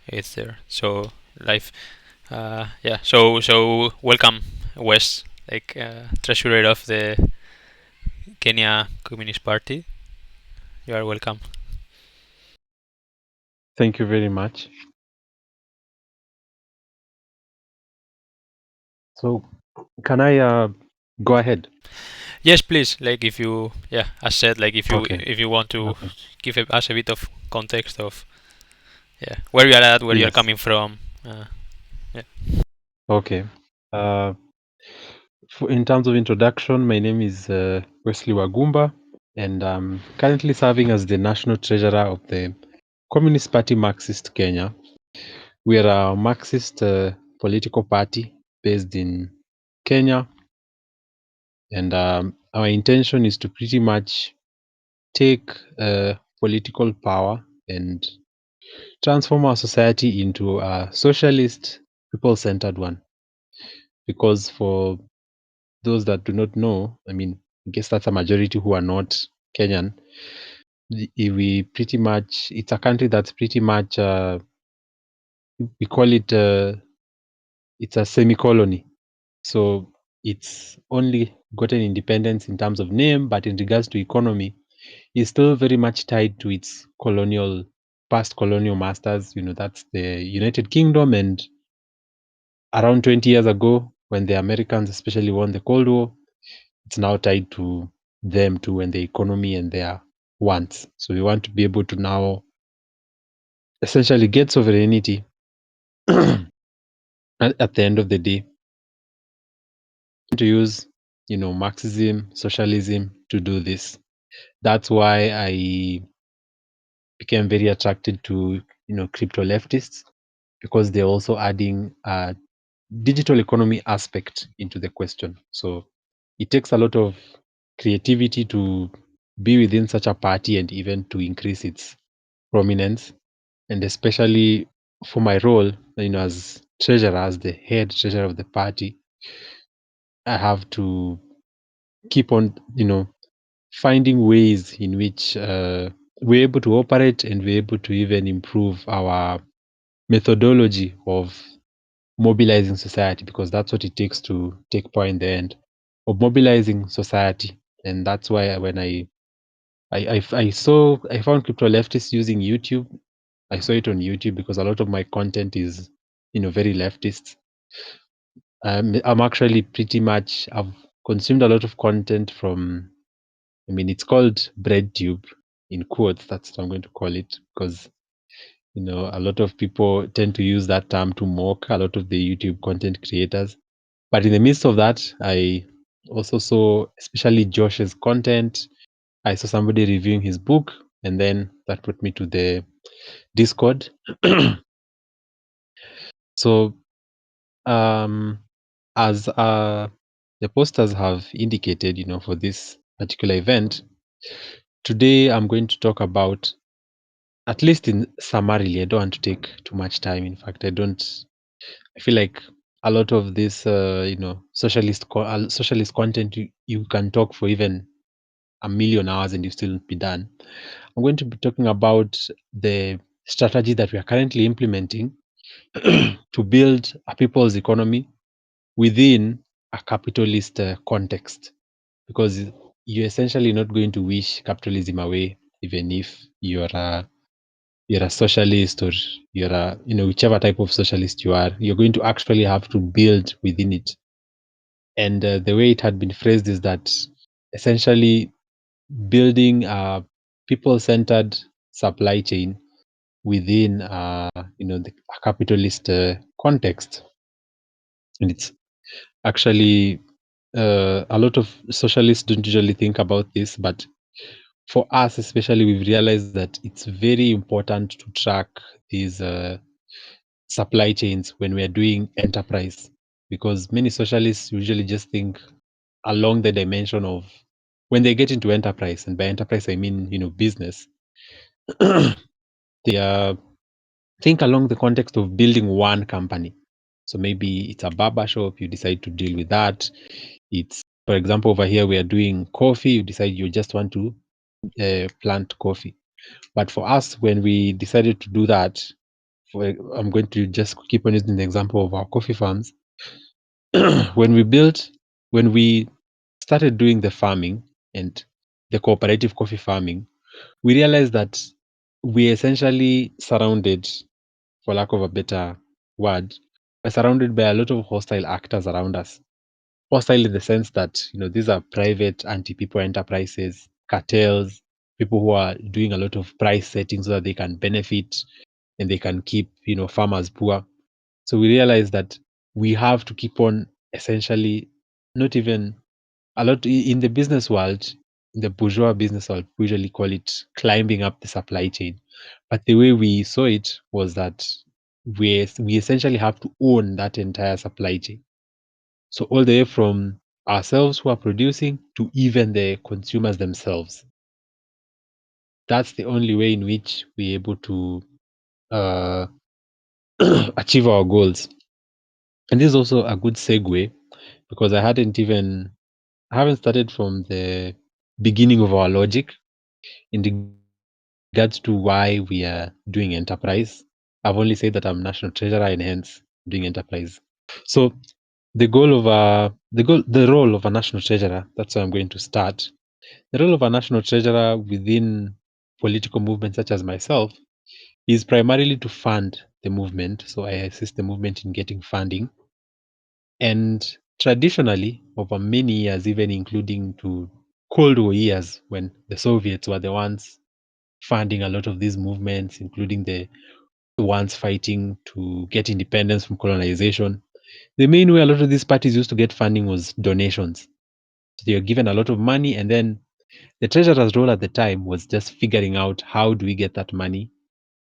it's there. So life, yeah. So welcome, Wes, like treasurer of the Kenya Communist Party. You are welcome. Thank you very much. So, can I go ahead? Yes, please. Like if you, yeah, as said, like Okay. if you want to Okay. give us a bit of context of yeah where you are at, where you are Yes. coming from. Yeah. Okay. Uh, in terms of introduction, my name is Wesley Wagumba, and I'm currently serving as the National Treasurer of the Communist Party Marxist Kenya. We are a Marxist political party based in Kenya, and our intention is to pretty much take political power and transform our society into a socialist, people centered one. Because for those that do not know, I mean, I guess that's a majority who are not Kenyan. We pretty much, it's a country that's pretty much, we call it, it's a semi colony. So it's only gotten independence in terms of name, but in regards to economy, it's still very much tied to its colonial, past colonial masters. That's the United Kingdom. And around 20 years ago, when the Americans especially won the Cold War, it's now tied to them too and the economy and their wants. So we want to be able to now essentially get sovereignty at the end of the day, to use Marxism, socialism to do this. That's why I became very attracted to crypto leftists, because they're also adding a digital economy aspect into the question. So it takes a lot of creativity to be within such a party and even to increase its prominence. And especially for my role, as treasurer, as the head treasurer of the party, I have to keep on, finding ways in which we're able to operate, and we're able to even improve our methodology of mobilizing society, because that's what it takes to take power in the end, of mobilizing society. And that's why when I found crypto leftists using YouTube. I saw it on YouTube because a lot of my content is very leftist. I'm actually pretty much, I've consumed a lot of content from, I mean, it's called breadtube in quotes. That's what I'm going to call it, because a lot of people tend to use that term to mock a lot of the YouTube content creators. But in the midst of that, I also saw, especially Josh's content. I saw somebody reviewing his book, and then that brought me to the Discord. So, um, as the posters have indicated, for this particular event, today I'm going to talk about, at least in summarily, I don't want to take too much time. In fact, I feel like a lot of this, socialist content, you can talk for even a million hours and you still be done. I'm going to be talking about the strategy that we are currently implementing to build a people's economy within a capitalist context, because you're essentially not going to wish capitalism away, even if you're a socialist, or you're a whichever type of socialist you are. You're going to actually have to build within it. And the way it had been phrased is that essentially building a people-centered supply chain within a capitalist context. And it's actually, a lot of socialists don't usually think about this, but for us especially, we've realized that it's very important to track these supply chains when we are doing enterprise, because many socialists usually just think along the dimension of, when they get into enterprise, and by enterprise I mean business, they think along the context of building one company. So maybe it's a barber shop, you decide to deal with that. It's, for example, over here we are doing coffee, you decide you just want to plant coffee. But for us, when we decided to do that, I'm going to just keep on using the example of our coffee farms. when we started doing the farming and the cooperative coffee farming, we realized that we essentially surrounded, for lack of a better word, we're surrounded by a lot of hostile actors around us. Hostile in the sense that, these are private anti-people enterprises, cartels, people who are doing a lot of price setting so that they can benefit and they can keep, farmers poor. So we realized that we have to keep on essentially not even a lot in the business world, in the bourgeois business world, we usually call it climbing up the supply chain. But the way we saw it was that we essentially have to own that entire supply chain. So all the way from ourselves who are producing to even the consumers themselves. That's the only way in which we're able to uh, achieve our goals. And this is also a good segue because I haven't started from the beginning of our logic in regards to why we are doing enterprise. I've only said that I'm national treasurer and hence doing enterprise. So the role of a national treasurer, that's where I'm going to start. The role of a national treasurer within political movements such as myself is primarily to fund the movement. So I assist the movement in getting funding. And traditionally, over many years, even including to Cold War years, when the Soviets were the ones funding a lot of these movements, including the ones fighting to get independence from colonization, the main way a lot of these parties used to get funding was donations. So they were given a lot of money, and then the treasurer's role at the time was just figuring out how do we get that money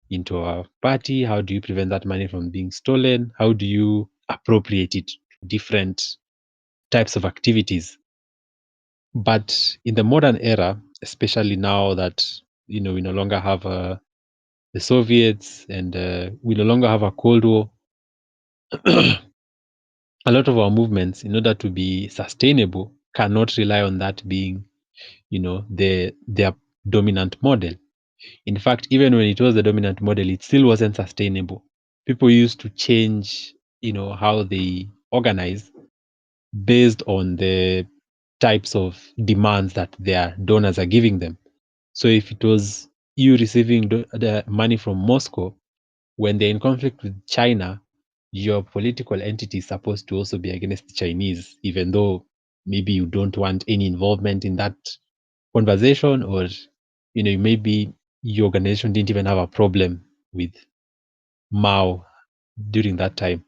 into our party? How do you prevent that money from being stolen? How do you appropriate it to different types of activities? But in the modern era, especially now that we no longer have the Soviets and we no longer have a Cold War, a lot of our movements, in order to be sustainable, cannot rely on that being, their dominant model. In fact, even when it was the dominant model, it still wasn't sustainable. People used to change, how they organize based on the types of demands that their donors are giving them. So if it was you receiving the money from Moscow, when they're in conflict with China, your political entity is supposed to also be against the Chinese, even though maybe you don't want any involvement in that conversation, or maybe your organization didn't even have a problem with Mao during that time.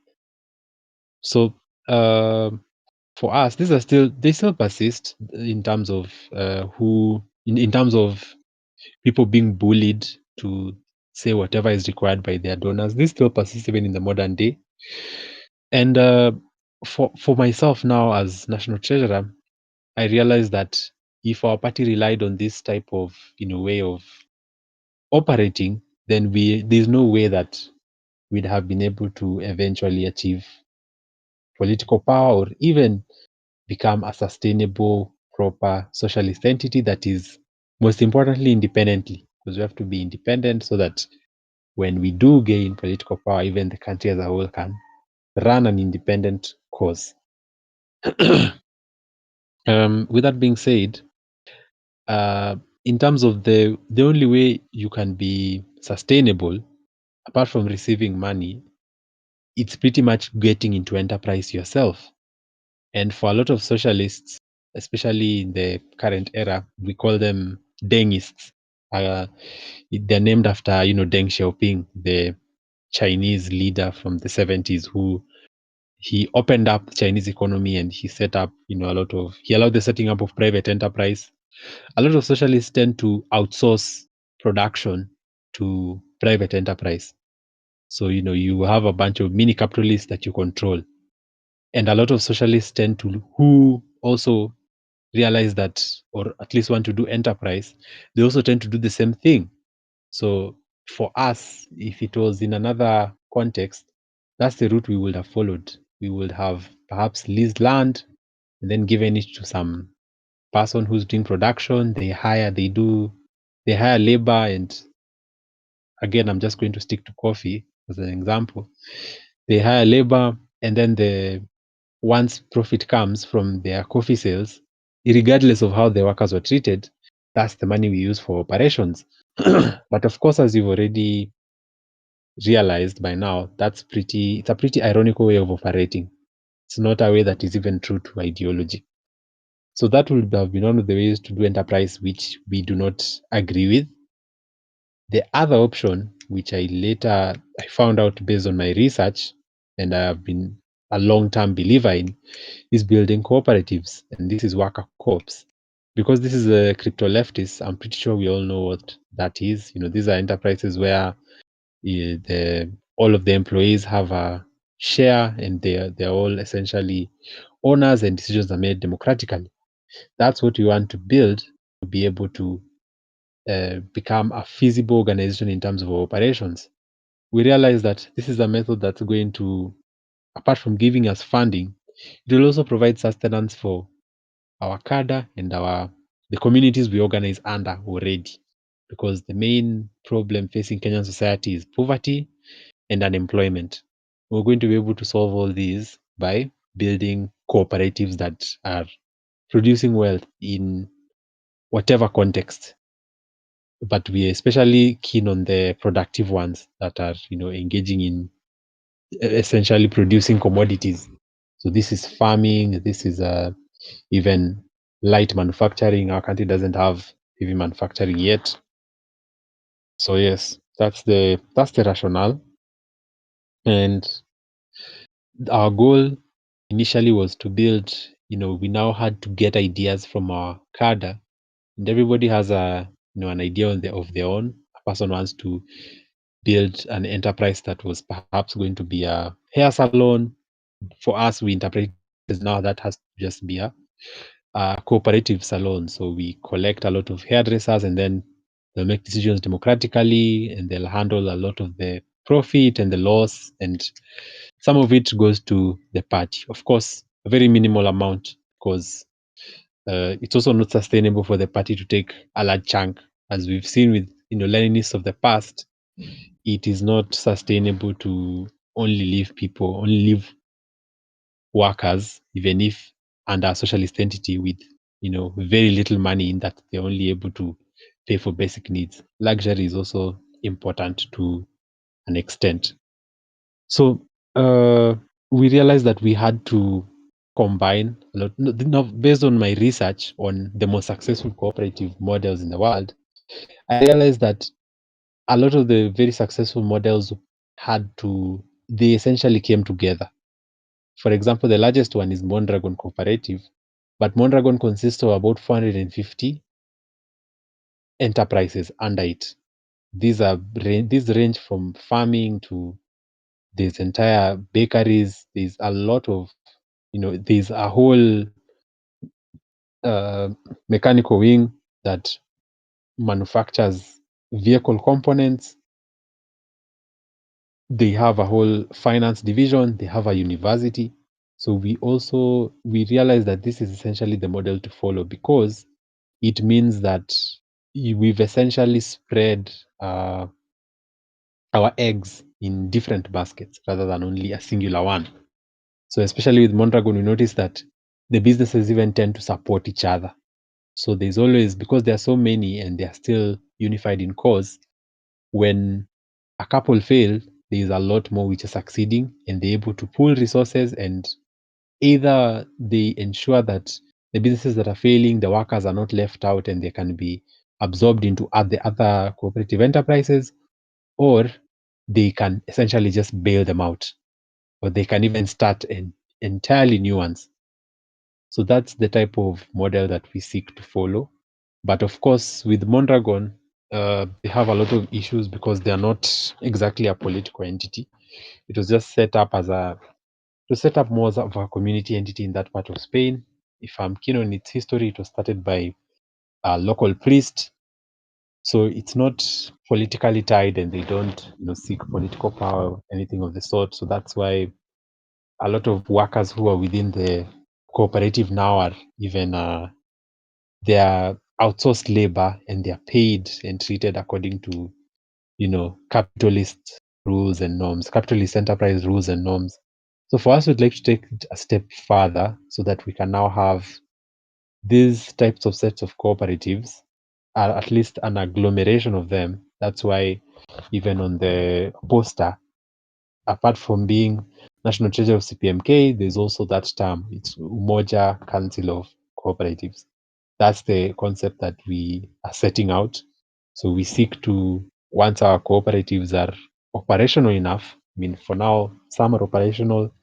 So for us, they still persist in terms of in terms of people being bullied to say whatever is required by their donors. This still persists even in the modern day. And for myself now as national treasurer, I realized that if our party relied on this type of way of operating, then there's no way that we'd have been able to eventually achieve political power or even become a sustainable, proper socialist entity that is most importantly independently, because we have to be independent so that when we do gain political power, even the country as a whole can run an independent course. With that being said, uh, in terms of the only way you can be sustainable, apart from receiving money, it's pretty much getting into enterprise yourself. And for a lot of socialists, especially in the current era, we call them Dengists. Uh, they're named after, Deng Xiaoping, the Chinese leader from the 70s, who he opened up the Chinese economy and he set up, he allowed the setting up of private enterprise. A lot of socialists tend to outsource production to private enterprise. So, you have a bunch of mini capitalists that you control. And a lot of socialists tend to, who also realize that, or at least want to do enterprise, they also tend to do the same thing. So for us, if it was in another context, that's the route we would have followed. We would have perhaps leased land and then given it to some person who's doing production. They hire labor. And again, I'm just going to stick to coffee. as an example. They hire labor, and then once profit comes from their coffee sales, regardless of how the workers were treated, that's the money we use for operations. But of course, as you've already realized by now, it's a pretty ironical way of operating. It's not a way that is even true to ideology. So that would have been one of the ways to do enterprise which we do not agree with. The other option, which I found out based on my research, and I have been a long-term believer in, is building cooperatives, and this is worker co-ops. Because this is a crypto leftist, I'm pretty sure we all know what that is. These are enterprises where all of the employees have a share, and they're all essentially owners, and decisions are made democratically. That's what we want to build to be able to become a feasible organization in terms of our operations. We realize that this is a method that's going to, apart from giving us funding, it will also provide sustenance for our cadre and the communities we organize under already. Because the main problem facing Kenyan society is poverty and unemployment. We're going to be able to solve all these by building cooperatives that are producing wealth in whatever context. But we are especially keen on the productive ones that are, engaging in essentially producing commodities. So this is farming, this is even light manufacturing. Our country doesn't have heavy manufacturing yet. So yes, that's the rationale. And our goal initially was to build, we now had to get ideas from our cadre, and everybody has an idea of their own. A person wants to build an enterprise that was perhaps going to be a hair salon. For us, we interpret as now that has to just be a cooperative salon. So we collect a lot of hairdressers, and then they'll make decisions democratically, and they'll handle a lot of the profit and the loss, and some of it goes to the party. Of course, a very minimal amount, because it's also not sustainable for the party to take a large chunk, as we've seen with Leninists of the past. It is not sustainable to only leave workers, even if under a socialist entity with very little money, in that they're only able to pay for basic needs. Luxury is also important to an extent. So we realized that we had to combine a lot. Based on my research on the most successful cooperative models in the world, I realized that a lot of the very successful models they essentially came together. For example, the largest one is Mondragon Cooperative, but Mondragon consists of about 450 enterprises under it. These range from farming to there's entire bakeries. There's a lot of, there's a whole uh, mechanical wing that manufactures vehicle components. They have a whole finance division. They have a university. So we realize that this is essentially the model to follow, because it means that we've essentially spread our eggs in different baskets rather than only a singular one. So especially with Mondragon, we notice that the businesses even tend to support each other. So there's always, because there are so many and they are still unified in cause, when a couple fail, there is a lot more which are succeeding, and they're able to pool resources, and either they ensure that the businesses that are failing, the workers are not left out and they can be absorbed into other cooperative enterprises, or they can essentially just bail them out, or they can even start entirely new ones. So that's the type of model that we seek to follow. But of course, with Mondragon, they have a lot of issues because they are not exactly a political entity. It was just set up to set up more of a community entity in that part of Spain. If I'm keen on its history, it was started by a local priest. So it's not politically tied, and they don't, seek political power or anything of the sort. So that's why a lot of workers who are within the cooperative now are even they are outsourced labor, and they are paid and treated according to capitalist rules and norms, capitalist enterprise rules and norms. So for us, we'd like to take it a step further so that we can now have these types of sets of cooperatives, at least an agglomeration of them. That's why even on the poster, apart from being National Treasury of CPMK, there's also that term. It's Umoja Council of Cooperatives. That's the concept that we are setting out. So we seek to, once our cooperatives are operational enough, I mean, for now, some are operational,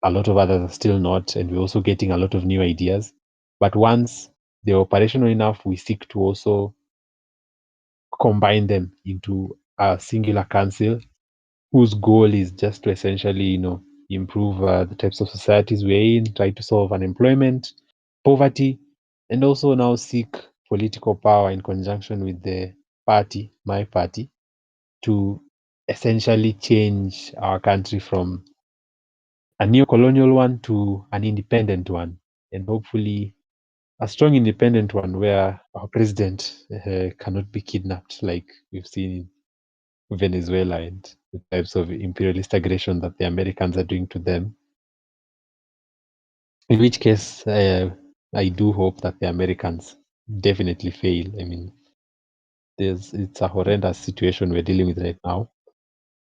a lot of others are still not, and we're also getting a lot of new ideas. But once they're operational enough, we seek to also combine them into a singular council whose goal is just to essentially, improve the types of societies we're in, try to solve unemployment, poverty, and also now seek political power in conjunction with the party, my party, to essentially change our country from a neo-colonial one to an independent one, and hopefully a strong independent one where our president cannot be kidnapped like we've seen in Venezuela and the types of imperialist aggression that the Americans are doing to them. In which case, I do hope that the Americans definitely fail. I mean, it's a horrendous situation we're dealing with right now.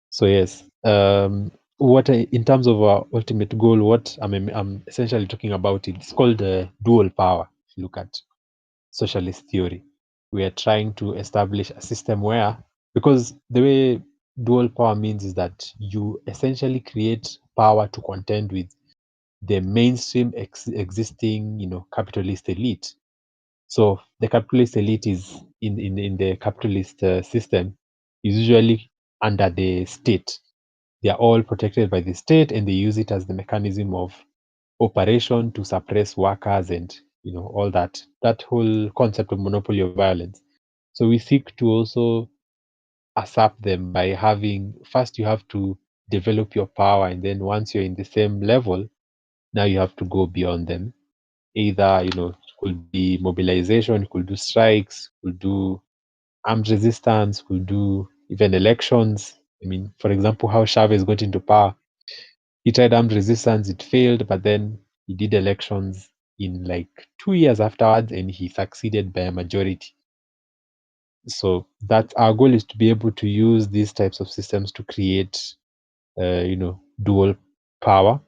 So yes, in terms of our ultimate goal, what I'm essentially talking about, it's called dual power. If you look at socialist theory, we are trying to establish a system where, because the way dual power means is that you essentially create power to contend with the mainstream existing, capitalist elite. So the capitalist elite is in the capitalist system is usually under the state. They are all protected by the state, and they use it as the mechanism of operation to suppress workers and all that whole concept of monopoly of violence. So we seek to also usurp them by having, first you have to develop your power, and then once you're in the same level, now you have to go beyond them. Either, it could be mobilization, it could do strikes, could do armed resistance, could do even elections. I mean, for example, how Chavez got into power. He tried armed resistance, it failed, but then he did elections in like 2 years afterwards, and he succeeded by a majority. So that our goal is to be able to use these types of systems to create, dual power,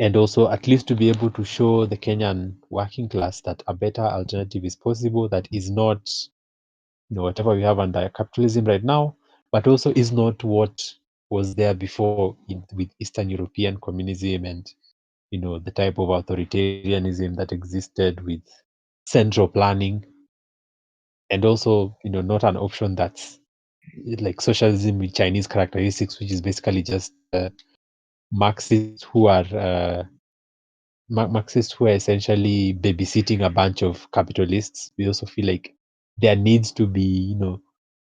and also at least to be able to show the Kenyan working class that a better alternative is possible, that is not, whatever we have under capitalism right now, but also is not what was there before with Eastern European communism and the type of authoritarianism that existed with central planning, and also not an option that's like socialism with Chinese characteristics, which is basically just Marxists who are Marxists who are essentially babysitting a bunch of capitalists. We also feel like there needs to be,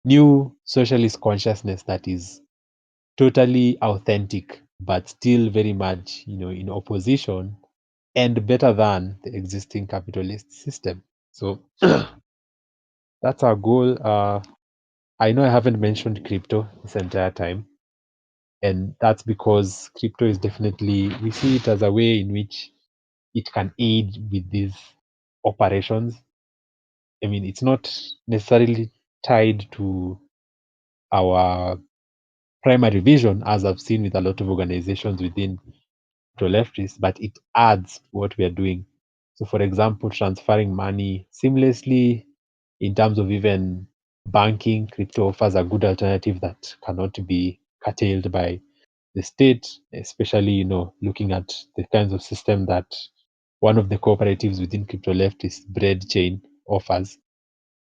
new socialist consciousness that is totally authentic, but still very much, in opposition and better than the existing capitalist system. So that's our goal. I know I haven't mentioned crypto this entire time, and that's because crypto is definitely, we see it as a way in which it can aid with these operations. I mean, it's not necessarily tied to our primary vision, as I've seen with a lot of organizations within leftists, but it adds what we are doing. So, for example, transferring money seamlessly in terms of even banking, crypto offers a good alternative that cannot be curtailed by the state, especially, looking at the kinds of system that one of the cooperatives within crypto leftist bread chain offers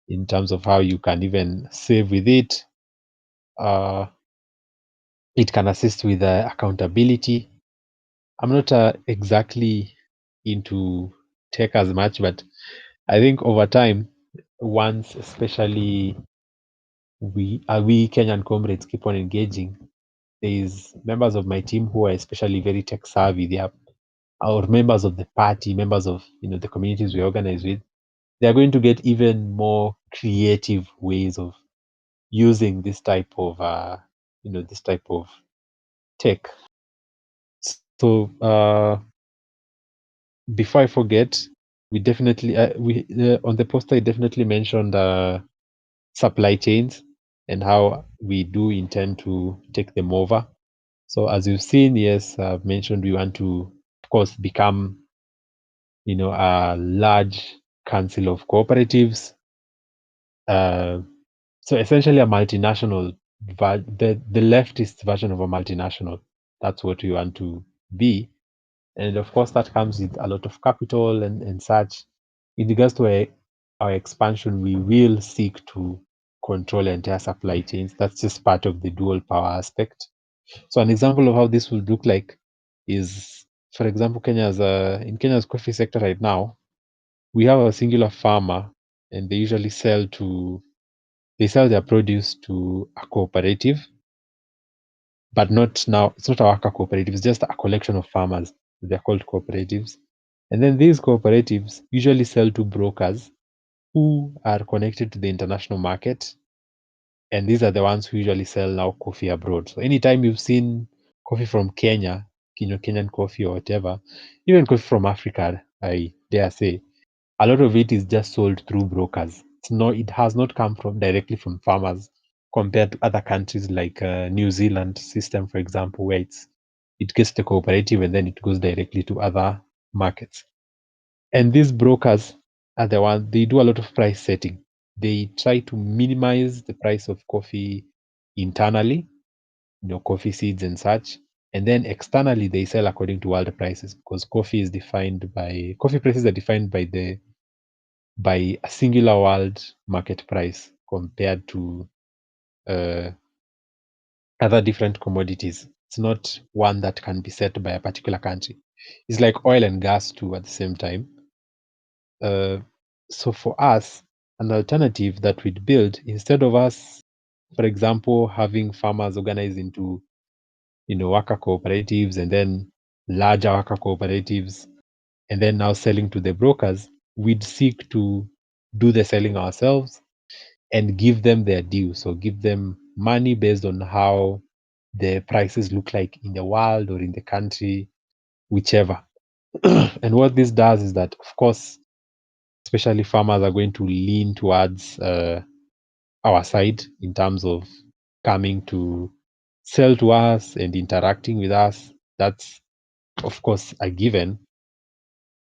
in terms of how you can even save with it. Uh, it can assist with accountability. I'm not exactly into tech as much, but I think over time, once especially we Kenyan comrades keep on engaging, there is members of my team who are especially very tech savvy. They are or members of the party, members of the communities we organize with. They are going to get even more creative ways of using this type of this type of tech. So before I forget, we definitely we on the poster I definitely mentioned supply chains and how we do intend to take them over. So as you've seen, yes, I've mentioned we want to, of course, become a large council of cooperatives. Uh, so essentially a multinational, the leftist version of a multinational. That's what we want to be. And of course, that comes with a lot of capital and such. In regards to our expansion, we will seek to control entire supply chains. That's just part of the dual power aspect. So an example of how this would look like is, for example, in Kenya's coffee sector right now, we have a singular farmer, and they sell their produce to a cooperative, but not now. It's not a worker cooperative. It's just a collection of farmers. They're called cooperatives. And then these cooperatives usually sell to brokers who are connected to the international market. And these are the ones who usually sell now coffee abroad. So anytime you've seen coffee from Kenya, Kenyan coffee or whatever, even coffee from Africa, I dare say, a lot of it is just sold through brokers. It has not come from directly from farmers compared to other countries like New Zealand system, for example, where it gets the cooperative and then it goes directly to other markets. And these brokers are the ones, they do a lot of price setting. They try to minimize the price of coffee internally, coffee seeds and such. And then externally, they sell according to world prices because coffee prices are defined by a singular world market price compared to uh, other different commodities. It's not one that can be set by a particular country. It's like oil and gas too at the same time. Uh, so for us, an alternative that we'd build instead of us, for example, having farmers organize into worker cooperatives and then larger worker cooperatives, and then now selling to the brokers, we'd seek to do the selling ourselves and give them their due. So give them money based on how the prices look like in the world or in the country, whichever. And what this does is that, of course, especially farmers are going to lean towards our side in terms of coming to sell to us and interacting with us. That's, of course, a given.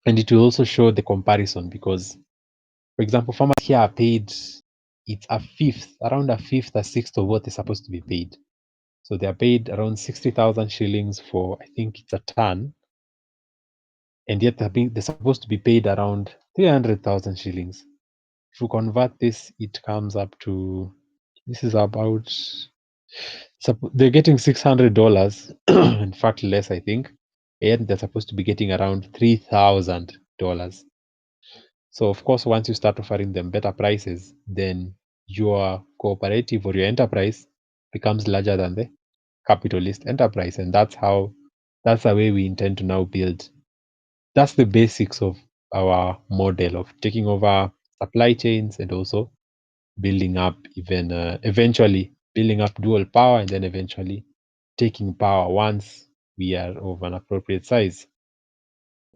And it will also show the comparison because, for example, farmers here are paid, it's around a fifth, a sixth of what they're supposed to be paid. So they are paid around 60,000 shillings for, I think it's a ton. And yet they're supposed to be paid around 300,000 shillings. If you convert this, it comes up to, this is about, they're getting $600, in fact, less, I think. And they're supposed to be getting around $3,000. So, of course, once you start offering them better prices, then your cooperative or your enterprise becomes larger than the capitalist enterprise. And that's the way we intend to now build. That's the basics of our model of taking over supply chains and also building up eventually building up dual power and then eventually taking power once we are of an appropriate size.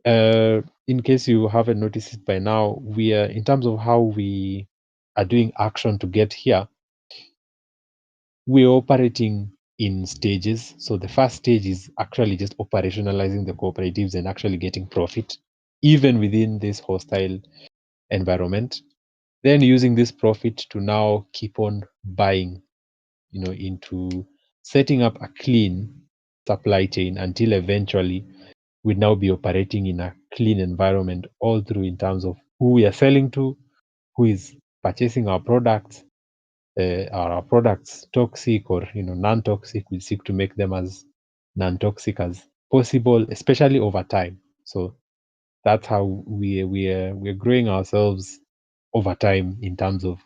In case you haven't noticed it by now, we are, in terms of how we are doing action to get here, we're operating in stages. So the first stage is actually just operationalizing the cooperatives and actually getting profit, even within this hostile environment. Then using this profit to now keep on buying, into setting up a clean supply chain until eventually we'd now be operating in a clean environment all through in terms of who we are selling to, who is purchasing our products, are our products toxic or non-toxic. We seek to make them as non-toxic as possible, especially over time. So that's how we're growing ourselves over time in terms of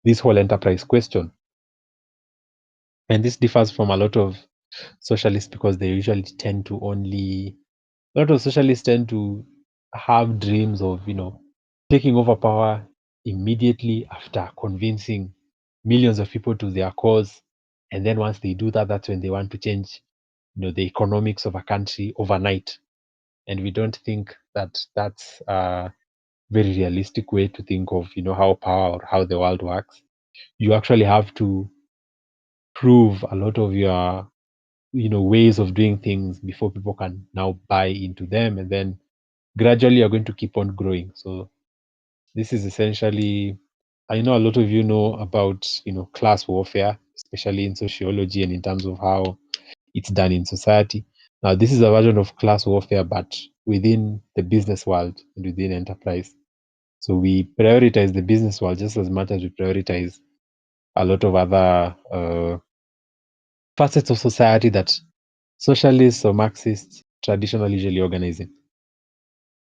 this whole enterprise question. And this differs from a lot of socialists because they usually tend to only a lot of socialists tend to have dreams of taking over power immediately after convincing millions of people to their cause. And then once they do that, that's when they want to change, the economics of a country overnight. And we don't think that that's a very realistic way to think of, how power or how the world works. You actually have to prove a lot of your, ways of doing things before people can now buy into them. And then gradually you're going to keep on growing. So this is essentially, I know a lot of you know about, class warfare, especially in sociology and in terms of how it's done in society. Now, this is a version of class warfare, but within the business world and within enterprise. So we prioritize the business world just as much as we prioritize a lot of other facets of society that socialists or Marxists traditionally usually organize in.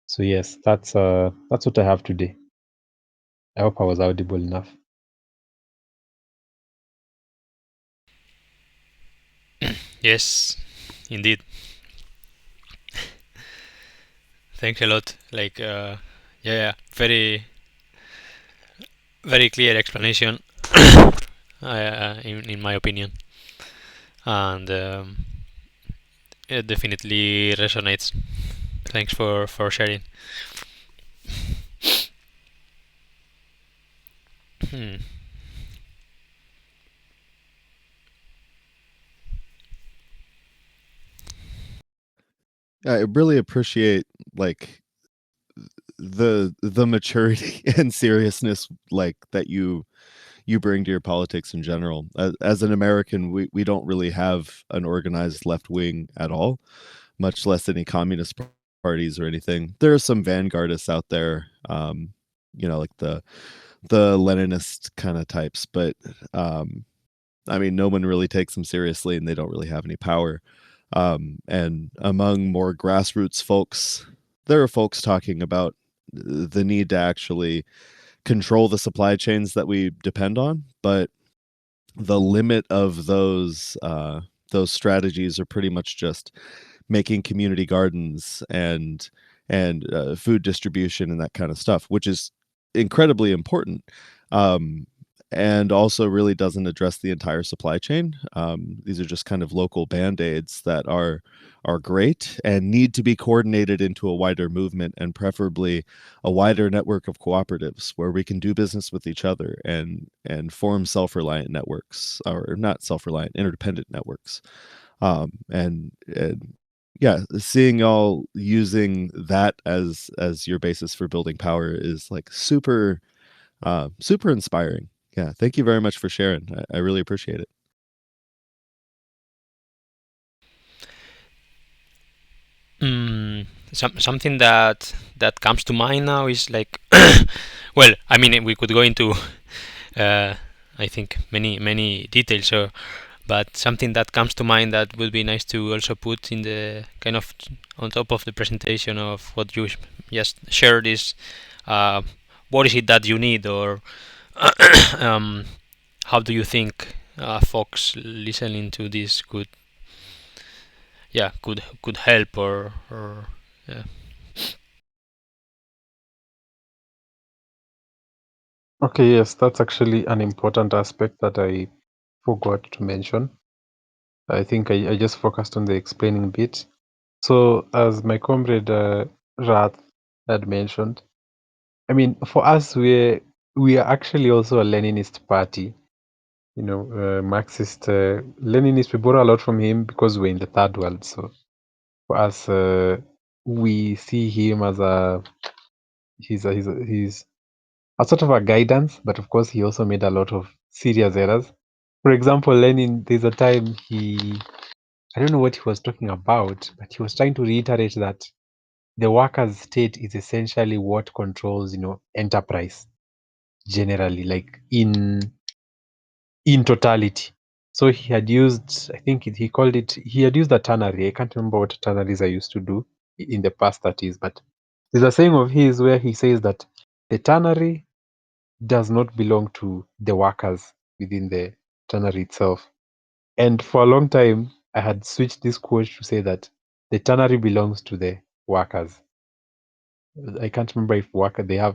So yes, that's what I have today. I hope I was audible enough. Yes, indeed. Thanks a lot. Yeah, yeah, very clear explanation, in my opinion, and it definitely resonates. Thanks for sharing. Hmm. I really appreciate like the maturity and seriousness like that you bring to your politics in general. As an American, we don't really have an organized left wing at all, much less any communist parties or anything. There are some vanguardists out there, like the Leninist kind of types, but I mean, no one really takes them seriously, and they don't really have any power. And among more grassroots folks, there are folks talking about the need to actually control the supply chains that we depend on, but the limit of those strategies are pretty much just making community gardens and food distribution and that kind of stuff, which is incredibly important. Um, and also really doesn't address the entire supply chain. These are just kind of local band-aids that are great and need to be coordinated into a wider movement, and preferably a wider network of cooperatives where we can do business with each other and form self-reliant networks, or not self-reliant, interdependent networks. And yeah, seeing y'all using that as your basis for building power is like super inspiring. Yeah, thank you very much for sharing. I really appreciate it. Mm, something that comes to mind now is like, well, I mean, we could go into, uh, I think, many details. So, but something that comes to mind that would be nice to also put in the kind of on top of the presentation of what you just shared is, uh, what is it that you need, or um, how do you think folks listening to this could, yeah, could help, or yeah. Okay, yes, that's actually an important aspect that I forgot to mention. I think I just focused on the explaining bit. So, as my comrade Rath had mentioned, I mean, for us, we are actually also a Leninist party. Marxist, Leninist. We borrow a lot from him because we're in the third world. So, for us, we see him as he's a sort of a guidance, but of course, he also made a lot of serious errors. For example, Lenin, there's a time I don't know what he was talking about, but he was trying to reiterate that the workers' state is essentially what controls, enterprise generally, like in totality. So he had used, I think he called it, he had used a ternary. I can't remember what ternaries I used to do in the past, that is, but there's a saying of his where he says that the ternary does not belong to the workers within the ternary itself. And for a long time, I had switched this quote to say that the ternary belongs to the workers. I can't remember if the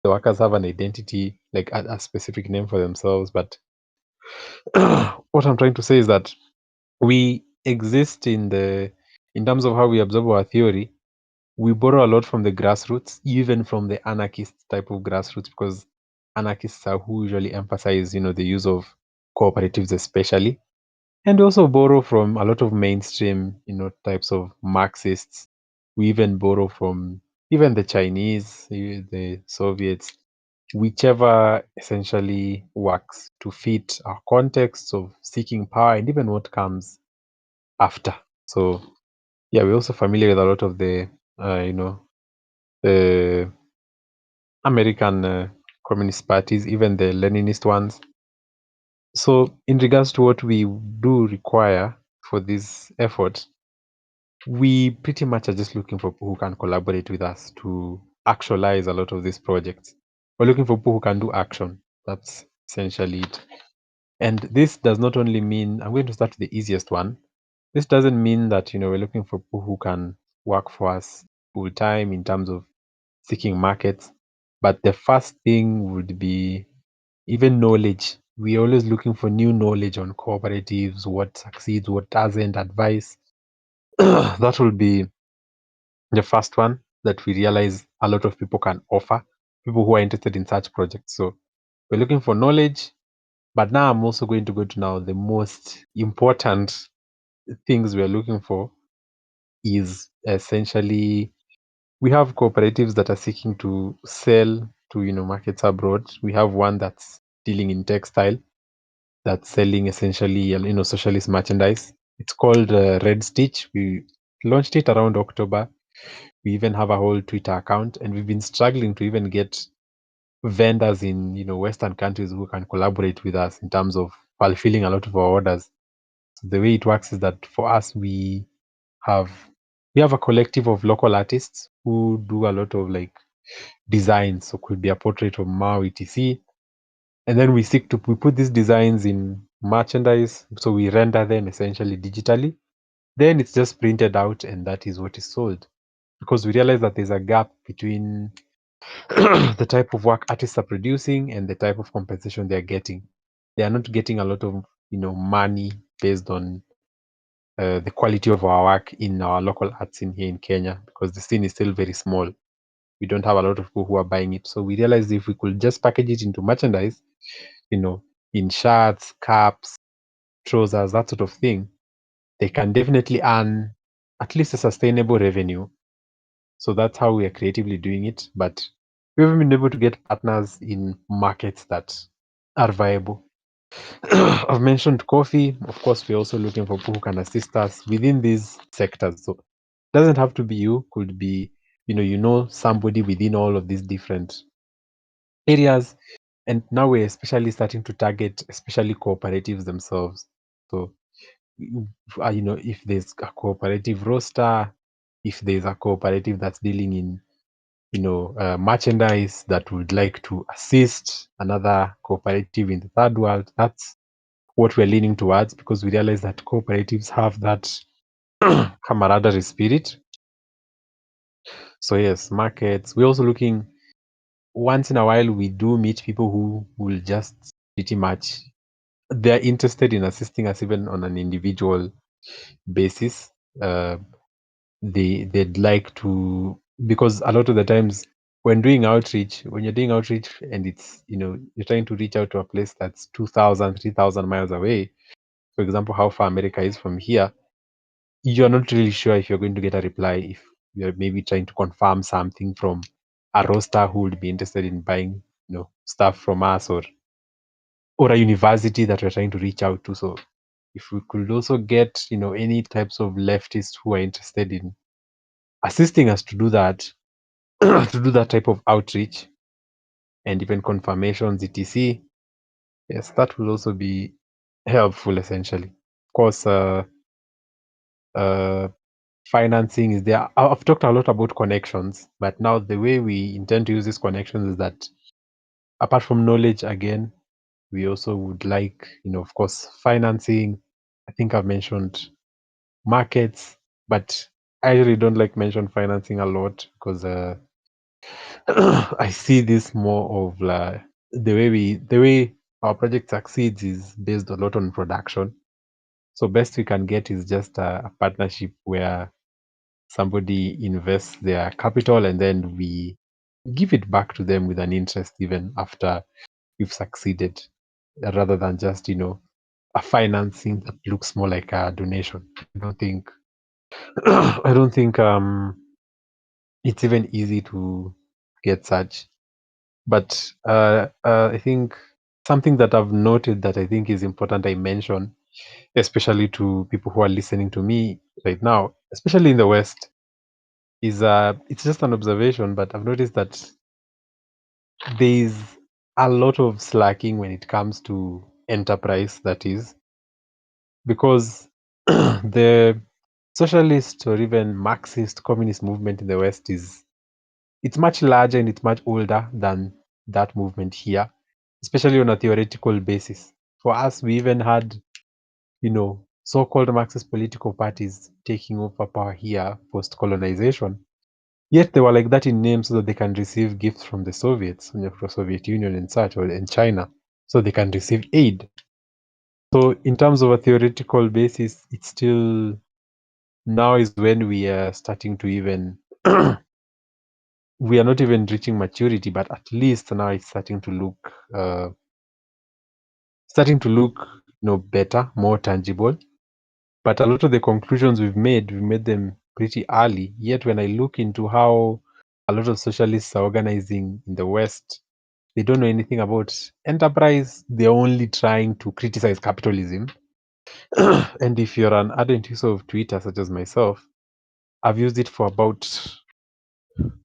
workers have an identity, like a specific name for themselves, but what I'm trying to say is that we exist in terms of how we absorb our theory. We borrow a lot from the grassroots, even from the anarchist type of grassroots, because anarchists are who usually emphasize, the use of cooperatives, especially. And we also borrow from a lot of mainstream, types of Marxists. We even borrow from even the Chinese, the Soviets, whichever essentially works to fit our context of seeking power and even what comes after. So yeah, we're also familiar with a lot of the the American communist parties, even the Leninist ones. So in regards to what we do require for this effort, we pretty much are just looking for people who can collaborate with us to actualize a lot of these projects. We're looking for people who can do action. That's essentially it. And this does not only mean, I'm going to start with the easiest one. This doesn't mean that, we're looking for people who can work for us full time in terms of seeking markets. But the first thing would be even knowledge. We're always looking for new knowledge on cooperatives, what succeeds, what doesn't, advice. That will be the first one that we realize a lot of people can offer, people who are interested in such projects. So we're looking for knowledge, but now I'm also going to go to now the most important things we're looking for is essentially we have cooperatives that are seeking to sell to markets abroad. We have one that's dealing in textile, that's selling essentially socialist merchandise. It's called Red Stitch. We launched it around October. We even have a whole Twitter account, and we've been struggling to even get vendors in Western countries who can collaborate with us in terms of fulfilling a lot of our orders. So the way it works is that for us have we have a collective of local artists who do a lot of like designs. So could be a portrait of Mao, etc. And then we put these designs in merchandise. So we render them essentially digitally. Then it's just printed out, and that is what is sold. Because we realize that there's a gap between the type of work artists are producing and the type of compensation they're getting. They are not getting a lot of money based on the quality of our work in our local art scene here in Kenya, because the scene is still very small. We don't have a lot of people who are buying it. So we realized if we could just package it into merchandise, in shirts, caps, trousers, that sort of thing, they can definitely earn at least a sustainable revenue. So that's how we are creatively doing it. But we haven't been able to get partners in markets that are viable. I've mentioned coffee. Of course, we're also looking for people who can assist us within these sectors. So it doesn't have to be you, could be, somebody within all of these different areas. And now we're especially starting to target, especially cooperatives themselves. So, if there's a cooperative roster, if there's a cooperative that's dealing in merchandise that would like to assist another cooperative in the third world. That's what we're leaning towards, because we realize that cooperatives have that camaraderie spirit. So yes, markets. We're also looking, once in a while we do meet people who will just pretty much, they're interested in assisting us even on an individual basis. They'd like to, because a lot of the times when you're doing outreach and it's you're trying to reach out to a place that's 2,000, 3,000 miles away, for example, how far America is from here, you're not really sure if you're going to get a reply if you're maybe trying to confirm something from a roster who would be interested in buying stuff from us, or a university that we're trying to reach out to. So if we could also get any types of leftists who are interested in assisting us to do that, to do that type of outreach and even confirmations, etc. Yes, that will also be helpful essentially. Of course, financing is there. I've talked a lot about connections, but now the way we intend to use these connections is that apart from knowledge, again, we also would like, of course, financing. I think I've mentioned markets, but I really don't like mention financing a lot because I see this more of like the way our project succeeds is based a lot on production. So best we can get is just a partnership where somebody invests their capital and then we give it back to them with an interest even after we've succeeded, rather than just a financing that looks more like a donation. I don't think I don't think it's even easy to get such. But I think something that I've noted that I think is important I mention, especially to people who are listening to me right now, especially in the West, is it's just an observation, but I've noticed that there's a lot of slacking when it comes to enterprise, that is, because the socialist or even Marxist communist movement in the West it's much larger and it's much older than that movement here, especially on a theoretical basis. For us, we even had, so-called Marxist political parties taking over power here post-colonization. Yet they were like that in name so that they can receive gifts from the Soviets, from the Soviet Union and such, or in China, so they can receive aid. So in terms of a theoretical basis, it's still now is when we are starting to even we are not even reaching maturity, but at least now it's starting to look better, more tangible. But a lot of the conclusions we made them pretty early. Yet when I look into how a lot of socialists are organizing in the West, they don't know anything about enterprise. They're only trying to criticize capitalism. And if you're an ardent user of Twitter, such as myself, I've used it for about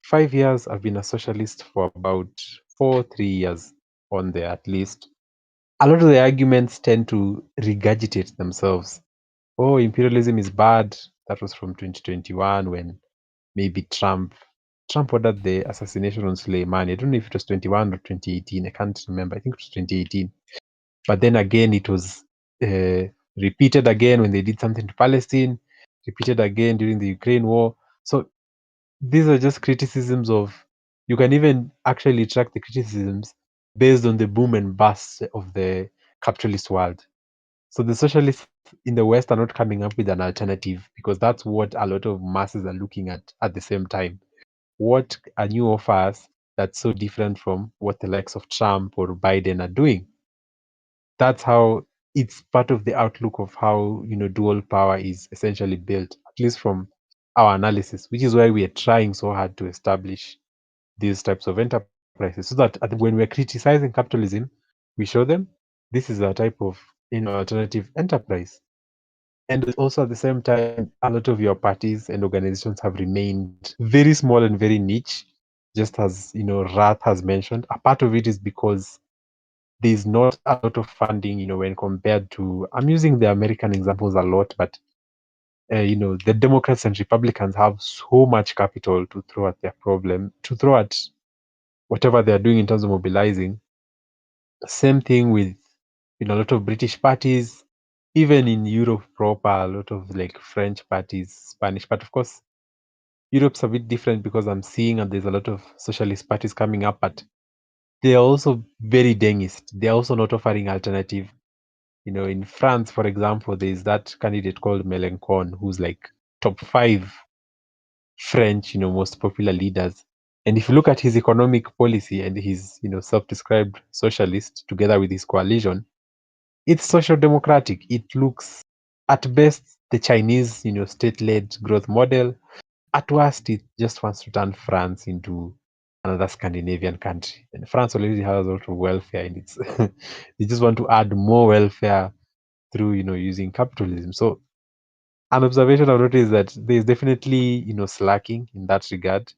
5 years. I've been a socialist for about 3 years on there at least. A lot of the arguments tend to regurgitate themselves. Oh, imperialism is bad. That was from 2021 when maybe Trump ordered the assassination on Soleimani. I don't know if it was 21 or 2018. I can't remember. I think it was 2018. But then again, it was repeated again when they did something to Palestine, repeated again during the Ukraine war. So these are just criticisms of, you can even actually track the criticisms based on the boom and bust of the capitalist world. So the socialists in the West are not coming up with an alternative, because that's what a lot of masses are looking at the same time. What a new offers that's so different from what the likes of Trump or Biden are doing. That's how it's part of the outlook of how dual power is essentially built, at least from our analysis, which is why we are trying so hard to establish these types of enterprises, so that when we're criticizing capitalism, we show them this is a type of alternative enterprise. And also at the same time, a lot of your parties and organizations have remained very small and very niche, just as Rath has mentioned. A part of it is because there's not a lot of funding, when compared to, I'm using the American examples a lot, but the Democrats and Republicans have so much capital to throw at their problem, to throw at whatever they're doing in terms of mobilizing. Same thing with a lot of British parties, even in Europe proper, a lot of like French parties, Spanish. But of course, Europe's a bit different because I'm seeing and there's a lot of socialist parties coming up, but they are also very dengist. They're also not offering alternative. In France, for example, there's that candidate called Mélenchon, who's like top 5 French, most popular leaders. And if you look at his economic policy and his, self-described socialist together with his coalition, it's social democratic. It looks at best the Chinese, state-led growth model. At worst, it just wants to turn France into another Scandinavian country. And France already has a lot of welfare, and it's they just want to add more welfare through, using capitalism. So an observation I've noticed is that there's definitely, slacking in that regard.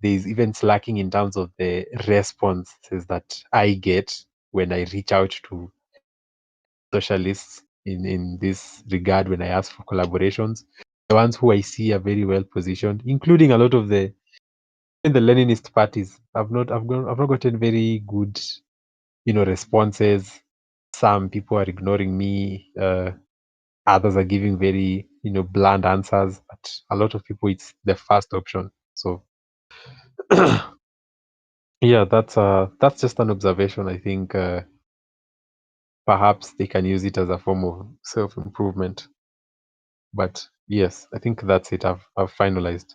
There's even slacking in terms of the responses that I get when I reach out to socialists in this regard, when I ask for collaborations. The ones who I see are very well positioned, including a lot of the Leninist parties. I've not gotten very good, responses. Some people are ignoring me. Others are giving very, bland answers. But a lot of people, it's the first option. So yeah, that's just an observation. I think perhaps they can use it as a form of self-improvement. But yes, I think that's it. I've finalized.